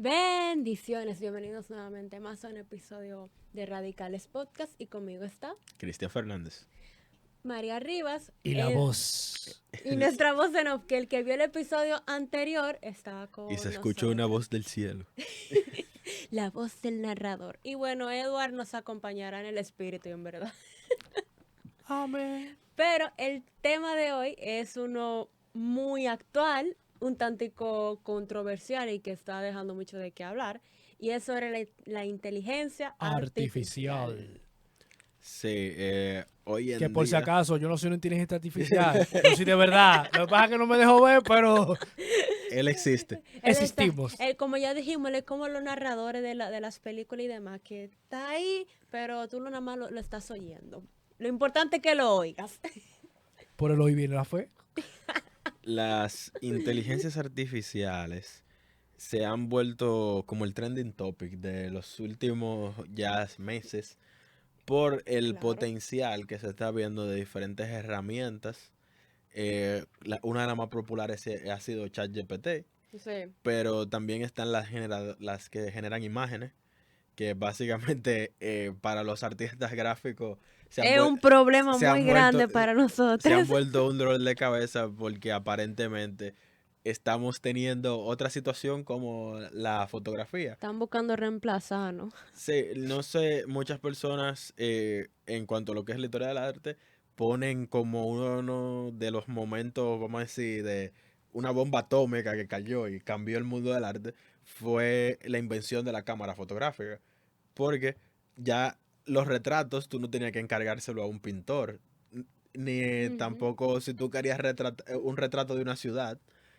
Bendiciones, bienvenidos nuevamente más a un episodio de Radicales Podcast y conmigo está Cristian Fernández. María Rivas Y la voz. y nuestra voz en off, que el que vio el episodio anterior estaba con Y se escuchó una nosotros. voz del cielo. La voz del narrador. Y bueno, Edward nos acompañará en el espíritu, en verdad. Amén. Pero el tema de hoy es uno muy actual, un tantico controversial y que está dejando mucho de qué hablar. Y es sobre la inteligencia artificial. Sí, hoy en Que por si día acaso yo no soy una inteligencia artificial. Yo sí de verdad. Lo que pasa es que no me dejo ver, pero él existe. Él está- existimos. como ya dijimos, él es como los narradores de las películas y demás, que está ahí, pero tú nada más lo estás oyendo. Lo importante es que lo oigas. Por el hoy viene la fe. Las inteligencias artificiales se han vuelto como el trending topic de los últimos ya meses por el Claro. potencial que se está viendo de diferentes herramientas. Una de las más populares ha sido ChatGPT, Sí. pero también están las que generan imágenes, que básicamente para los artistas gráficos Es un problema se han muy grande vuelto- para se han nosotros. vuelto un dolor de cabeza porque aparentemente estamos teniendo otra situación como la fotografía. Están buscando reemplazarnos. Sí, no sé, muchas personas en cuanto a lo que es la historia del arte ponen como uno de los momentos, vamos a decir, de una bomba atómica que cayó y cambió el mundo del arte, fue la invención de la cámara fotográfica. Porque ya los retratos tú no tenías que encargárselo a un pintor, ni Ujú. tampoco si tú querías un retrato de una ciudad,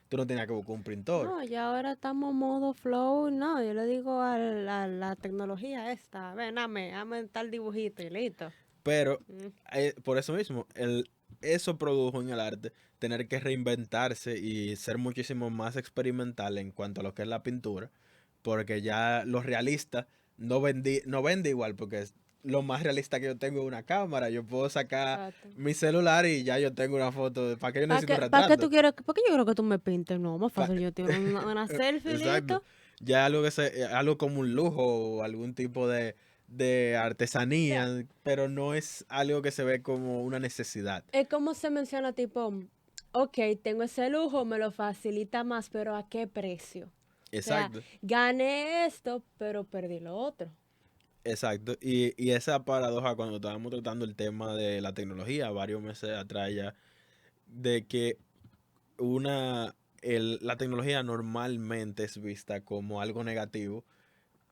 tú no tenías que buscar un pintor. No, y ahora estamos modo flow. No, yo le digo a la tecnología esta. Ven, hazme tal dibujito y listo. Pero Mm. por eso mismo, eso produjo en el arte tener que reinventarse y ser muchísimo más experimental en cuanto a lo que es la pintura, porque ya los realistas no vende igual, porque lo más realista que yo tengo es una cámara. Yo puedo sacar Exacto. mi celular y ya yo tengo una foto. ¿Para qué yo necesito un ¿Para qué retrato? tú quieres? ¿Por qué yo quiero que tú me pintes? No, más Pa- fácil yo tengo una selfie y Exacto. listo. Ya algo como un lujo o algún tipo de Ya. artesanía, pero no es algo que se ve como una necesidad. Es como se menciona, tipo, ok, tengo ese lujo, me lo facilita más, pero ¿a qué precio? O sea, Exacto, gané esto, pero perdí lo otro. exacto. Y esa paradoja cuando estábamos tratando el tema de la tecnología varios meses atrás ya, de que la tecnología normalmente es vista como algo negativo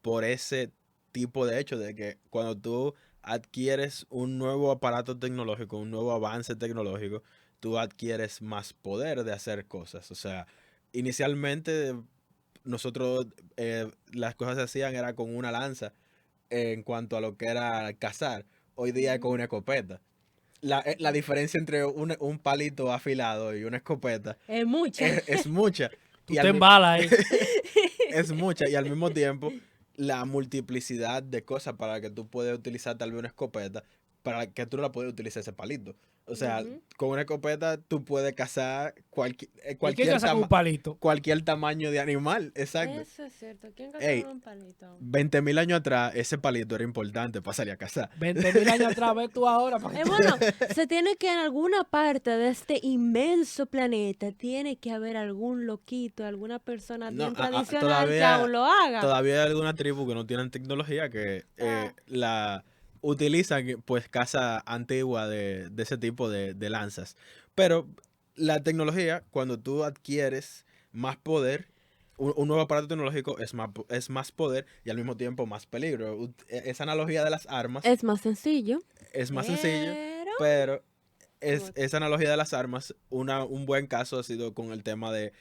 por ese tipo de hecho de que cuando tú adquieres un nuevo aparato tecnológico, un nuevo avance tecnológico, tú adquieres más poder de hacer cosas. O sea, inicialmente nosotros las cosas se hacían era con una lanza en cuanto a lo que era cazar. Hoy día es con una escopeta. La diferencia entre un palito afilado y una escopeta Es mucha. es mucha. Tú Y te embalas ahí. es mucha. Y al mismo tiempo, la multiplicidad de cosas para que tú puedas utilizar tal vez una escopeta, para que tú no la puedes utilizar ese palito. O sea, Ujú. con una escopeta tú puedes cazar ¿Y quién caza con un palito? cualquier tamaño de animal. Exacto. Eso es cierto. ¿Quién caza Ey, con un palito? 20.000 años atrás, ese palito era importante para salir a cazar. 20.000 años atrás, ves tú ahora. ¿Para qué tú? Bueno, se tiene que en alguna parte de este inmenso planeta, tiene que haber algún loquito, alguna persona No, bien tradicional que aún lo haga. todavía hay alguna tribu que no tienen tecnología que Ah, la utilizan pues casa antigua de ese tipo de lanzas. Pero la tecnología, cuando tú adquieres más poder, un nuevo aparato tecnológico es más poder y al mismo tiempo más peligro. Esa analogía de las armas es más sencillo, es más sencillo, pero... pero como- esa analogía de las armas, un buen caso ha sido con el tema de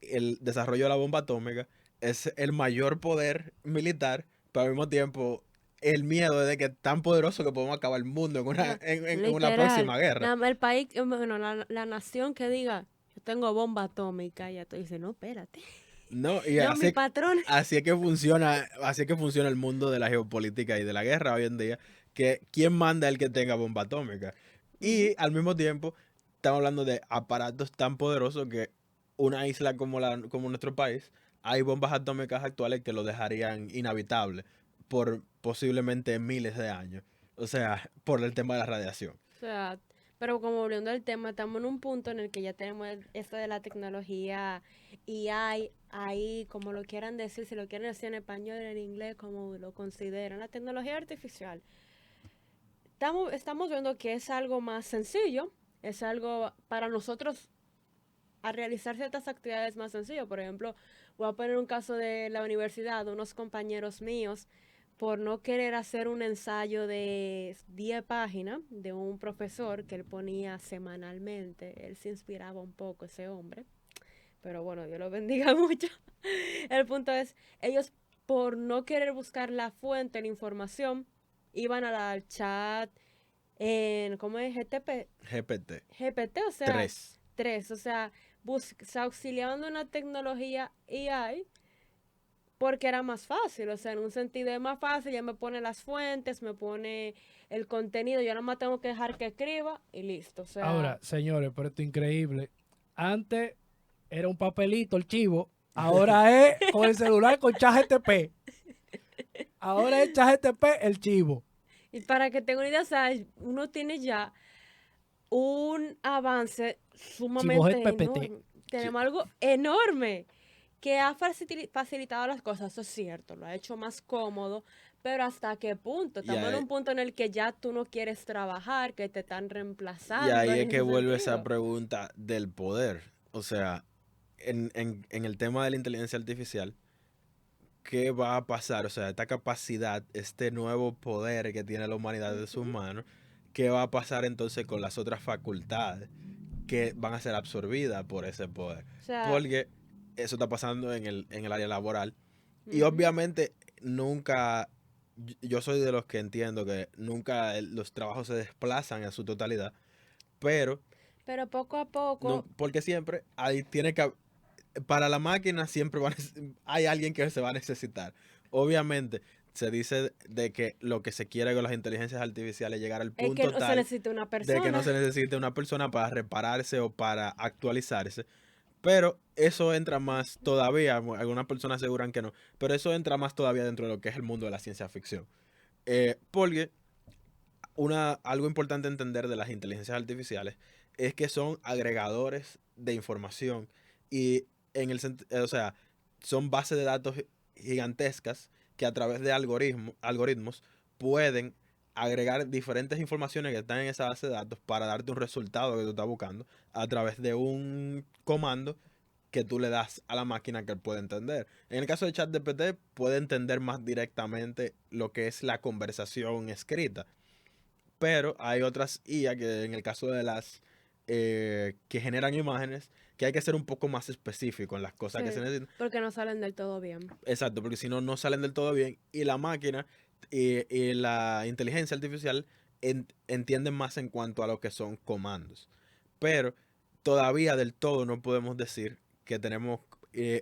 el desarrollo de la bomba atómica. Es el mayor poder militar, pero al mismo tiempo el miedo de que es tan poderoso que podemos acabar el mundo no, en una literal. próxima guerra. Nada más el país, bueno, la nación que diga, yo tengo bomba atómica, ya tú dices, no, espérate. No, y No, mi patrón. así es que funciona el mundo de la geopolítica y de la guerra hoy en día, que quién manda el que tenga bomba atómica. Ujú. Y al mismo tiempo, estamos hablando de aparatos tan poderosos que una isla como nuestro país hay bombas atómicas actuales que lo dejarían inhabitable por posiblemente miles de años. O sea, por el tema de la radiación. O sea, pero como volviendo al tema, estamos en un punto en el que ya tenemos esto de la tecnología y hay ahí, como lo quieran decir, si lo quieren decir en español, en inglés, como lo consideran, la tecnología artificial. Estamos viendo que es algo más sencillo, es algo para nosotros a realizar ciertas actividades más sencillo. Por ejemplo, voy a poner un caso de la universidad, de unos compañeros míos, por no querer hacer un ensayo de 10 páginas de un profesor que él ponía semanalmente. Él se inspiraba un poco, ese hombre. Pero bueno, Dios lo bendiga mucho. El punto es, ellos por no querer buscar la fuente, la información, iban al chat en, ¿cómo es? GTP, GPT GPT, o sea, 3. 3, o sea, se auxiliaban de una tecnología AI porque era más fácil, o sea, en un sentido es más fácil, ya me pone las fuentes, me pone el contenido, yo nada más tengo que dejar que escriba y listo, o sea, Ahora, señores, pero esto es increíble. Antes era un papelito el chivo, ahora es con el celular con ChatGPT. Ahora es ChatGPT el chivo. y para que tenga una idea, o sea, uno tiene ya un avance Chivo sumamente GPT. enorme, tenemos algo enorme que ha facilitado las cosas, eso es cierto, lo ha hecho más cómodo, pero ¿hasta qué punto? Y Estamos en ahí, un punto en el que ya tú no quieres trabajar, que te están y reemplazando ahí en es que ese vuelve esa sentido. pregunta del poder. O sea, en el tema de la inteligencia artificial, ¿qué va a pasar? O sea, esta capacidad, este nuevo poder que tiene la humanidad de sus Ujú. manos, ¿qué va a pasar entonces con las otras facultades que van a ser absorbidas por ese poder? O sea, Porque eso está pasando en el área laboral. Y ujú. obviamente nunca, yo soy de los que entiendo que nunca los trabajos se desplazan en su totalidad, pero Pero poco a poco, porque siempre ahí tiene que, para la máquina siempre hay alguien que se va a necesitar. Obviamente se dice de que lo que se quiere con las inteligencias artificiales es llegar al es que punto no se tal necesita una de que no persona. se necesite una persona para repararse o para actualizarse. Pero eso entra más todavía, algunas personas aseguran que no, pero eso entra más todavía dentro de lo que es el mundo de la ciencia ficción. Porque algo importante entender de las inteligencias artificiales es que son agregadores de información y o sea, son bases de datos gigantescas que a través de algoritmos pueden agregar diferentes informaciones que están en esa base de datos para darte un resultado que tú estás buscando a través de un comando que tú le das a la máquina que él puede entender. En el caso de ChatGPT puede entender más directamente lo que es la conversación escrita, pero hay otras IA que en el caso de las que generan imágenes, que hay que ser un poco más específico en las cosas que se Sí, necesitan. porque no salen del todo bien. Exacto, porque si no, no salen del todo bien. Y la máquina y la inteligencia artificial entienden más en cuanto a lo que son comandos. Pero todavía del todo no podemos decir que tenemos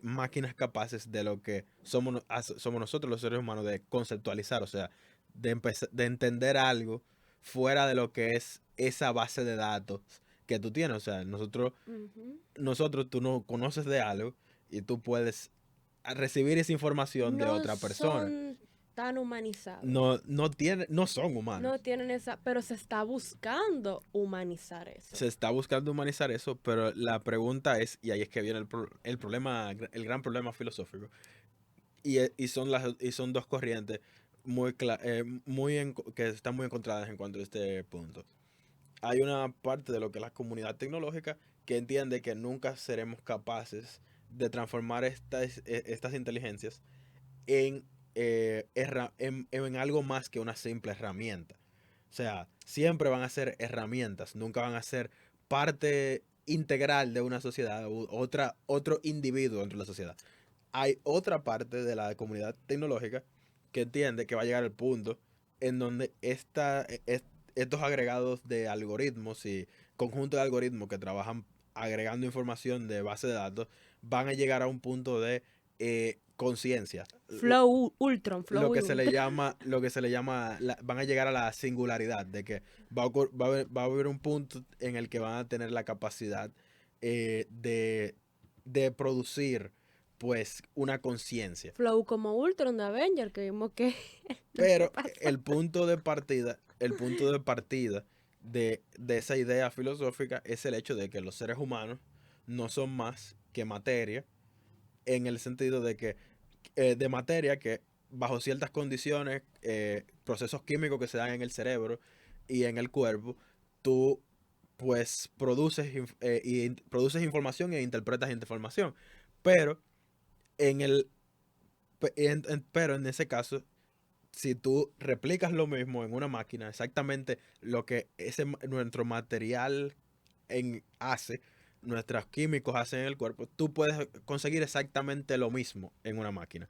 máquinas capaces de lo que somos nosotros los seres humanos, de conceptualizar, o sea, de entender algo fuera de lo que es esa base de datos que tú tienes. O sea, Ujú. tú no conoces de algo y tú puedes recibir esa información de No otra persona. son tan humanizados. No son No humanos. tienen esa, pero se está buscando humanizar eso. Se está buscando humanizar eso, pero la pregunta es, y ahí es que viene el problema, el gran problema filosófico, y son dos corrientes que están muy encontradas en cuanto a este punto. Hay una parte de lo que es la comunidad tecnológica que entiende que nunca seremos capaces de transformar estas inteligencias en, en algo más que una simple herramienta. O sea, siempre van a ser herramientas, nunca van a ser parte integral de una sociedad u otro individuo dentro de la sociedad. Hay otra parte de la comunidad tecnológica que entiende que va a llegar el punto en donde estos agregados de algoritmos y conjuntos de algoritmos que trabajan agregando información de base de datos van a llegar a un punto de conciencia. Flow Lo que se le llama, van a llegar a la singularidad, de que va a haber un punto en el que van a tener la capacidad de producir pues una conciencia. Flow como Ultron de Avenger, que vimos que... Pero el punto de partida de esa idea filosófica es el hecho de que los seres humanos no son más que materia, en el sentido de que de materia que bajo ciertas condiciones, procesos químicos que se dan en el cerebro y en el cuerpo, tú pues produces información e interpretas información. Pero en el pero en ese caso, si tú replicas lo mismo en una máquina, exactamente lo que nuestro material hace, nuestros químicos hacen en el cuerpo, tú puedes conseguir exactamente lo mismo en una máquina.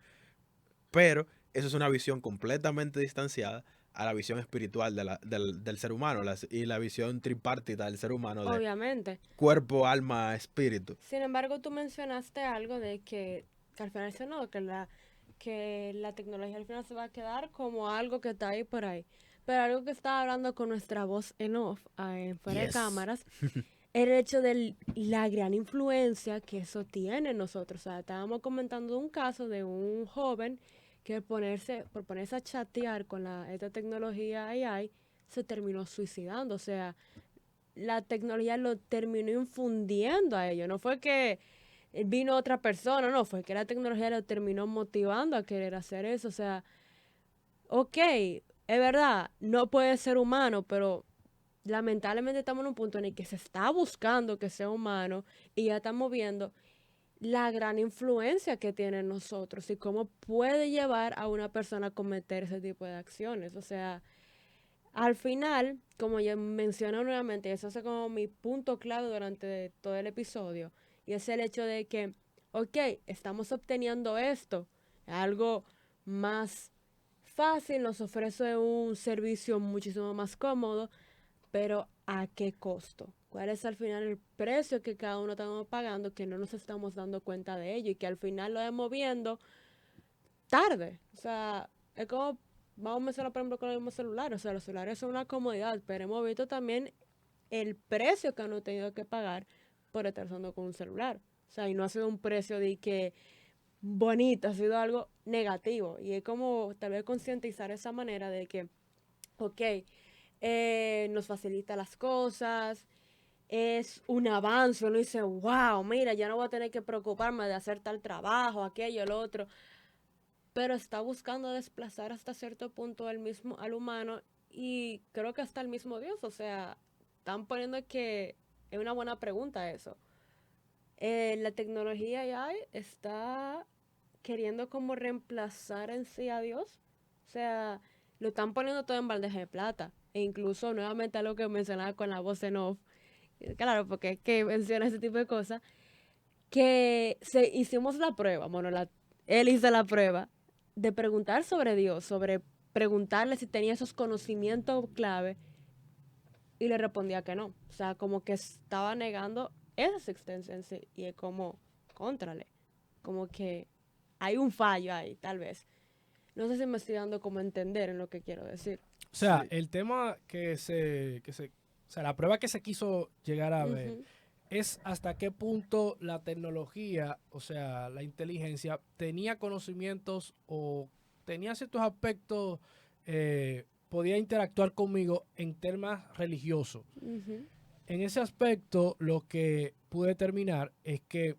Pero eso es una visión completamente distanciada a la visión espiritual del ser humano y la visión tripartita del ser humano de Obviamente. cuerpo, alma, espíritu. Sin embargo, tú mencionaste algo de que al final que la tecnología al final se va a quedar como algo que está ahí por ahí. Pero algo que estaba hablando con nuestra voz en off, en fuera de Yes. cámaras, el hecho de la gran influencia que eso tiene en nosotros. O sea, estábamos comentando un caso de un joven que por ponerse a chatear con esta tecnología AI, se terminó suicidando. O sea, la tecnología lo terminó infundiendo a ellos. No fue que vino otra persona, no, fue que la tecnología lo terminó motivando a querer hacer eso. O sea, ok, es verdad, no puede ser humano, pero lamentablemente estamos en un punto en el que se está buscando que sea humano y ya estamos viendo la gran influencia que tiene en nosotros y cómo puede llevar a una persona a cometer ese tipo de acciones. O sea, al final, como ya mencioné nuevamente, eso es como mi punto clave durante todo el episodio, y es el hecho de que, ok, estamos obteniendo esto, algo más fácil, nos ofrece un servicio muchísimo más cómodo, pero ¿a qué costo? ¿Cuál es al final el precio que cada uno estamos pagando que no nos estamos dando cuenta de ello y que al final lo estamos viendo tarde? O sea, es como, vamos a mencionar por ejemplo con los mismos celulares. O sea, los celulares son una comodidad, pero hemos visto también el precio que han tenido que pagar por estar usando con un celular. O sea, y no ha sido un precio de que bonito, ha sido algo negativo. Y es como tal vez concientizar esa manera de que, ok, nos facilita las cosas, es un avance, uno dice, wow, mira, ya no voy a tener que preocuparme de hacer tal trabajo, aquello, el otro, pero está buscando desplazar hasta cierto punto al humano y creo que hasta el mismo Dios. O sea, están poniendo que es una buena pregunta eso. La tecnología ya está queriendo como reemplazar en sí a Dios. O sea, lo están poniendo todo en bandeja de plata. E incluso, nuevamente, algo que mencionaba con la voz en off, claro, porque es que menciona ese tipo de cosas, que hicimos la prueba, bueno, él hizo la prueba de preguntar sobre Dios, sobre preguntarle si tenía esos conocimientos clave y le respondía que no. O sea, como que estaba negando esa existencia en sí y es como, contrale, como que hay un fallo ahí, tal vez. No sé si me estoy dando como a entender en lo que quiero decir. O sea, Sí. el tema o sea, la prueba que se quiso llegar a ver Ujú. es hasta qué punto la tecnología, o sea, la inteligencia, tenía conocimientos o tenía ciertos aspectos, podía interactuar conmigo en temas religiosos. Ujú. En ese aspecto, lo que pude determinar es que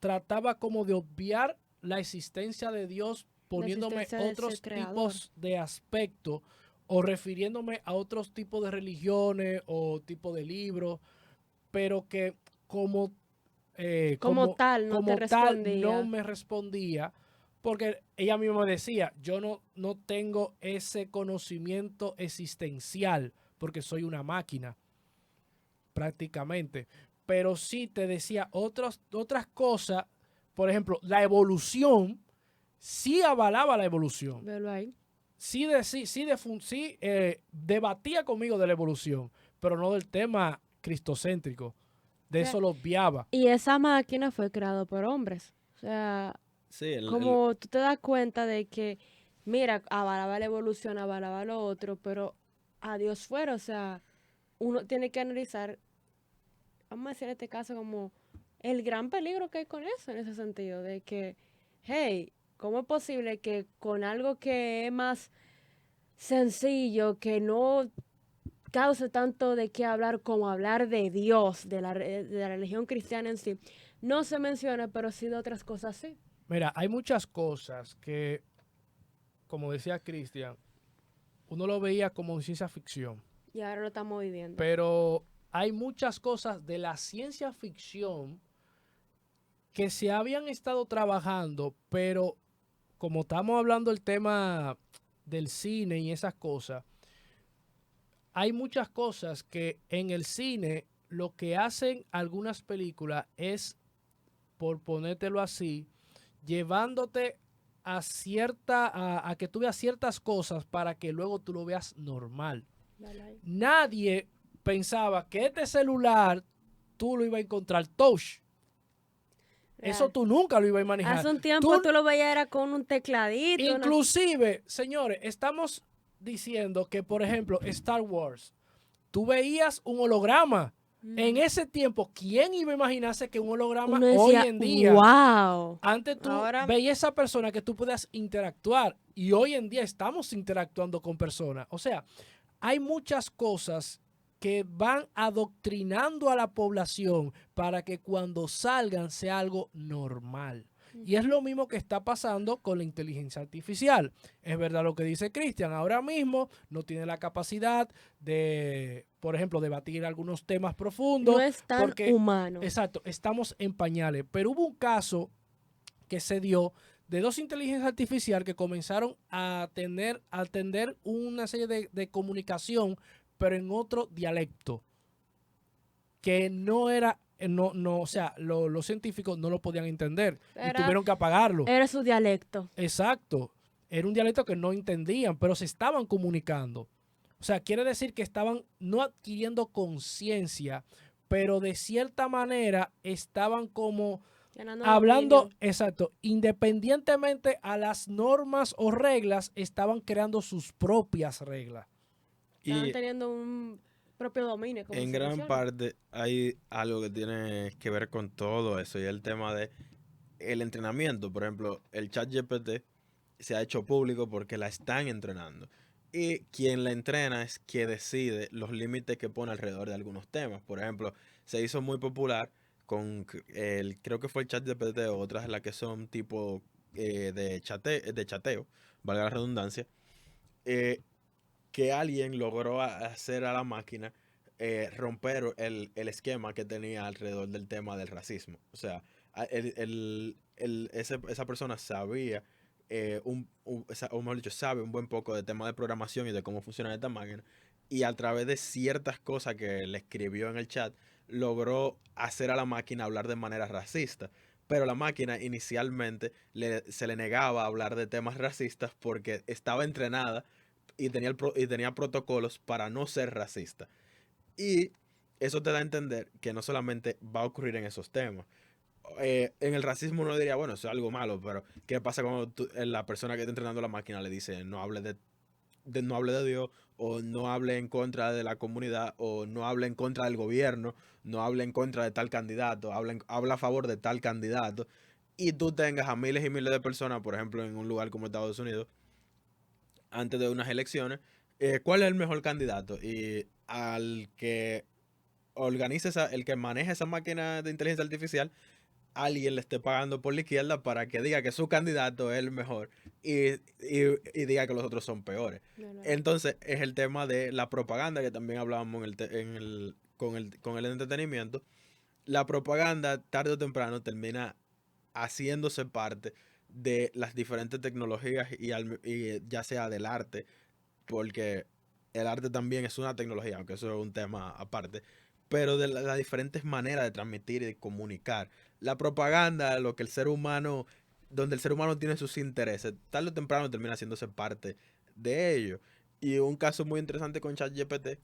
trataba como de obviar la existencia de Dios La poniéndome existencia de ese otros creador. tipos de aspectos o refiriéndome a otros tipos de religiones o tipo de libros, pero que como, Como tal, no te como tal no respondía. me respondía porque ella misma me decía, yo no tengo ese conocimiento existencial porque soy una máquina prácticamente, pero sí te decía otras cosas, por ejemplo, la evolución, sí avalaba la evolución, Velo ahí. sí debatía conmigo de la evolución, pero no del tema cristocéntrico, O de sea, eso lo obviaba. y esa máquina fue creada por hombres. O sea, Sí, como tú te das cuenta de que, mira, avalaba la evolución, avalaba lo otro, pero a Dios fuera, o sea, uno tiene que analizar, vamos a decir en este caso como el gran peligro que hay con eso, en ese sentido, de que, hey, ¿cómo es posible que con algo que es más sencillo, que no cause tanto de qué hablar como hablar de Dios, de la religión cristiana en sí, no se menciona, pero sí de otras cosas sí? Mira, hay muchas cosas que, como decía Cristian, uno lo veía como en ciencia ficción, Y ahora lo estamos viviendo. pero hay muchas cosas de la ciencia ficción que se habían estado trabajando, pero como estamos hablando del tema del cine y esas cosas, hay muchas cosas que en el cine lo que hacen algunas películas es, por ponértelo así, llevándote a que tú veas ciertas cosas para que luego tú lo veas normal. Dale ahí. Nadie pensaba que este celular tú lo ibas a encontrar touch. Eso Real. tú nunca lo ibas a manejar. Hace un tiempo tú lo veías era con un tecladito. Inclusive, señores, estamos diciendo que, por ejemplo, Star Wars, tú veías un holograma. En ese tiempo, ¿quién iba a imaginarse que un holograma Uno decía, hoy en día, wow. antes tú veías esa persona que tú podías interactuar y hoy en día estamos interactuando con personas? O sea, hay muchas cosas que van adoctrinando a la población para que cuando salgan sea algo normal. Y es lo mismo que está pasando con la inteligencia artificial. Es verdad lo que dice Cristian, ahora mismo no tiene la capacidad de, por ejemplo, debatir algunos temas profundos. No es tan humano. Exacto, estamos en pañales. Pero hubo un caso que se dio de dos inteligencias artificiales que comenzaron a atender una serie de comunicación, pero en otro dialecto, que no era, o sea, los científicos no lo podían entender y tuvieron que apagarlo. Era su dialecto. Exacto, era un dialecto que no entendían, pero se estaban comunicando. O sea, quiere decir que estaban no adquiriendo conciencia, pero de cierta manera estaban como hablando, exacto, independientemente a las normas o reglas, estaban creando sus propias reglas. Estaban teniendo un propio dominio. En gran parte hay algo que tiene que ver con todo eso y el tema de el entrenamiento. Por ejemplo, el ChatGPT se ha hecho público porque la están entrenando. Y quien la entrena es quien decide los límites que pone alrededor de algunos temas. Por ejemplo, se hizo muy popular con creo que fue el ChatGPT o otras de las que son tipo de chateo, valga la redundancia, que alguien logró hacer a la máquina romper el esquema que tenía alrededor del tema del racismo. O sea, esa persona sabía, o mejor dicho, sabe un buen poco de tema de programación y de cómo funciona esta máquina. Y a través de ciertas cosas que le escribió en el chat, logró hacer a la máquina hablar de manera racista. Pero la máquina inicialmente se le negaba a hablar de temas racistas porque estaba entrenada y tenía protocolos para no ser racista. Y eso te da a entender que no solamente va a ocurrir en esos temas. En el racismo uno diría, bueno, eso es algo malo, pero ¿qué pasa cuando la persona que está entrenando la máquina le dice no hable no hable de Dios, o no hable en contra de la comunidad, o no hable en contra del gobierno, no hable en contra de tal candidato, habla a favor de tal candidato, y tú tengas a miles y miles de personas, por ejemplo, en un lugar como Estados Unidos, antes de unas elecciones, ¿cuál es el mejor candidato? Y al que organice el que maneja esa máquina de inteligencia artificial, alguien le esté pagando por la izquierda para que diga que su candidato es el mejor y diga que los otros son peores. Entonces es el tema de la propaganda que también hablábamos con el entretenimiento. La propaganda tarde o temprano termina haciéndose parte de las diferentes tecnologías y ya sea del arte, porque el arte también es una tecnología, aunque eso es un tema aparte, pero de las diferentes maneras de transmitir y de comunicar. La propaganda, lo que donde el ser humano tiene sus intereses, tarde o temprano termina haciéndose parte de ello. Y un caso muy interesante con ChatGPT,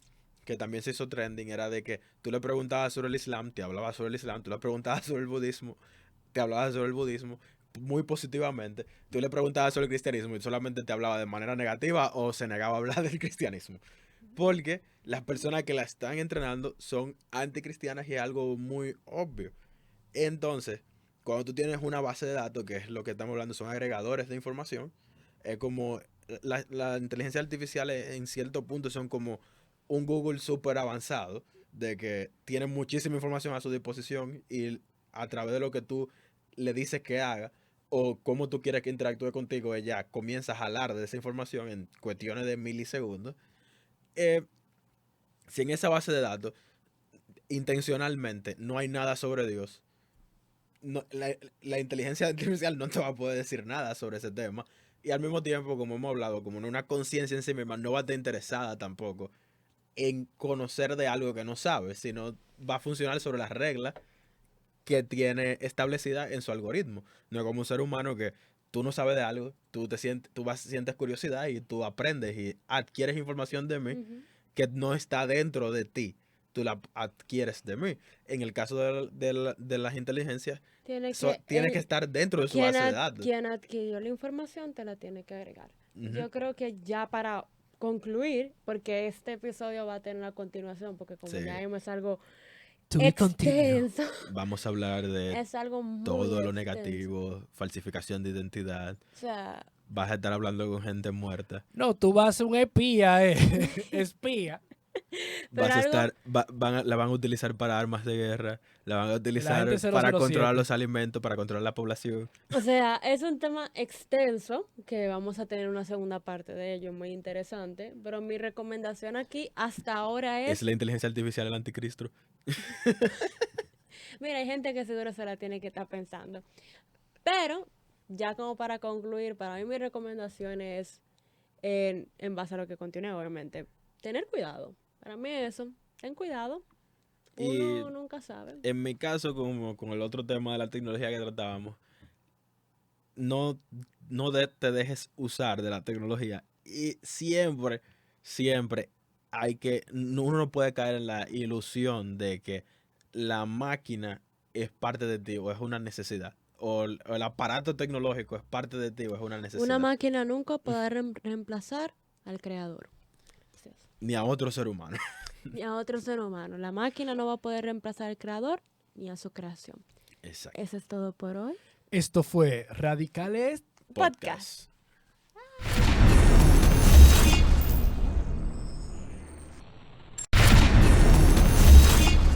que también se hizo trending, era de que tú le preguntabas sobre el Islam, te hablaba sobre el Islam, tú le preguntabas sobre el budismo, te hablaba sobre el budismo muy positivamente, tú le preguntabas sobre el cristianismo y solamente te hablaba de manera negativa o se negaba a hablar del cristianismo. Porque las personas que la están entrenando son anticristianas y es algo muy obvio. Entonces, cuando tú tienes una base de datos, que es lo que estamos hablando, son agregadores de información, es como la inteligencia artificial en cierto punto son como un Google súper avanzado, de que tiene muchísima información a su disposición y a través de lo que tú le dices que haga o cómo tú quieres que interactúe contigo, ella comienza a jalar de esa información en cuestiones de milisegundos. Eh, si en esa base de datos intencionalmente no hay nada sobre Dios, no, la inteligencia artificial no te va a poder decir nada sobre ese tema. Y al mismo tiempo, como hemos hablado, como en una conciencia en sí misma, no va a estar interesada tampoco en conocer de algo que no sabe, sino va a funcionar sobre las reglas que tiene establecida en su algoritmo. No es como un ser humano que tú no sabes de algo, sientes curiosidad y tú aprendes y adquieres información de mí que no está dentro de ti. Tú la adquieres de mí. En el caso de las inteligencias, tiene que estar dentro de su base de datos. Quien adquirió la información te la tiene que agregar. Yo creo que ya para concluir, porque este episodio va a tener una continuación, porque como ya vimos es algo extenso. Vamos a hablar de es algo muy todo lo extenso. negativo, falsificación de identidad. O sea, vas a estar hablando con gente muerta. No, tú vas a ser un espía, espía. Vas a estar, la van a utilizar para armas de guerra, la van a utilizar para controlar los alimentos, para controlar la población. O sea, es un tema extenso que vamos a tener una segunda parte de ello, muy interesante. Pero mi recomendación aquí hasta ahora es... Es la inteligencia artificial el anticristo. Mira, hay gente que seguro se la tiene que estar pensando. Pero, ya como para concluir, para mí mi recomendación es, en base a lo que continúe, obviamente, tener cuidado. Para mí eso, ten cuidado. Uno nunca sabe. En mi caso, como con el otro tema de la tecnología que tratábamos, no te dejes usar de la tecnología. Y siempre uno no puede caer en la ilusión de que la máquina es parte de ti o es una necesidad. O el aparato tecnológico es parte de ti o es una necesidad. Una máquina nunca podrá reemplazar al creador. Ni a otro ser humano. Ni a otro ser humano. La máquina no va a poder reemplazar al creador ni a su creación. Exacto. Eso es todo por hoy. Esto fue Radicales Podcast.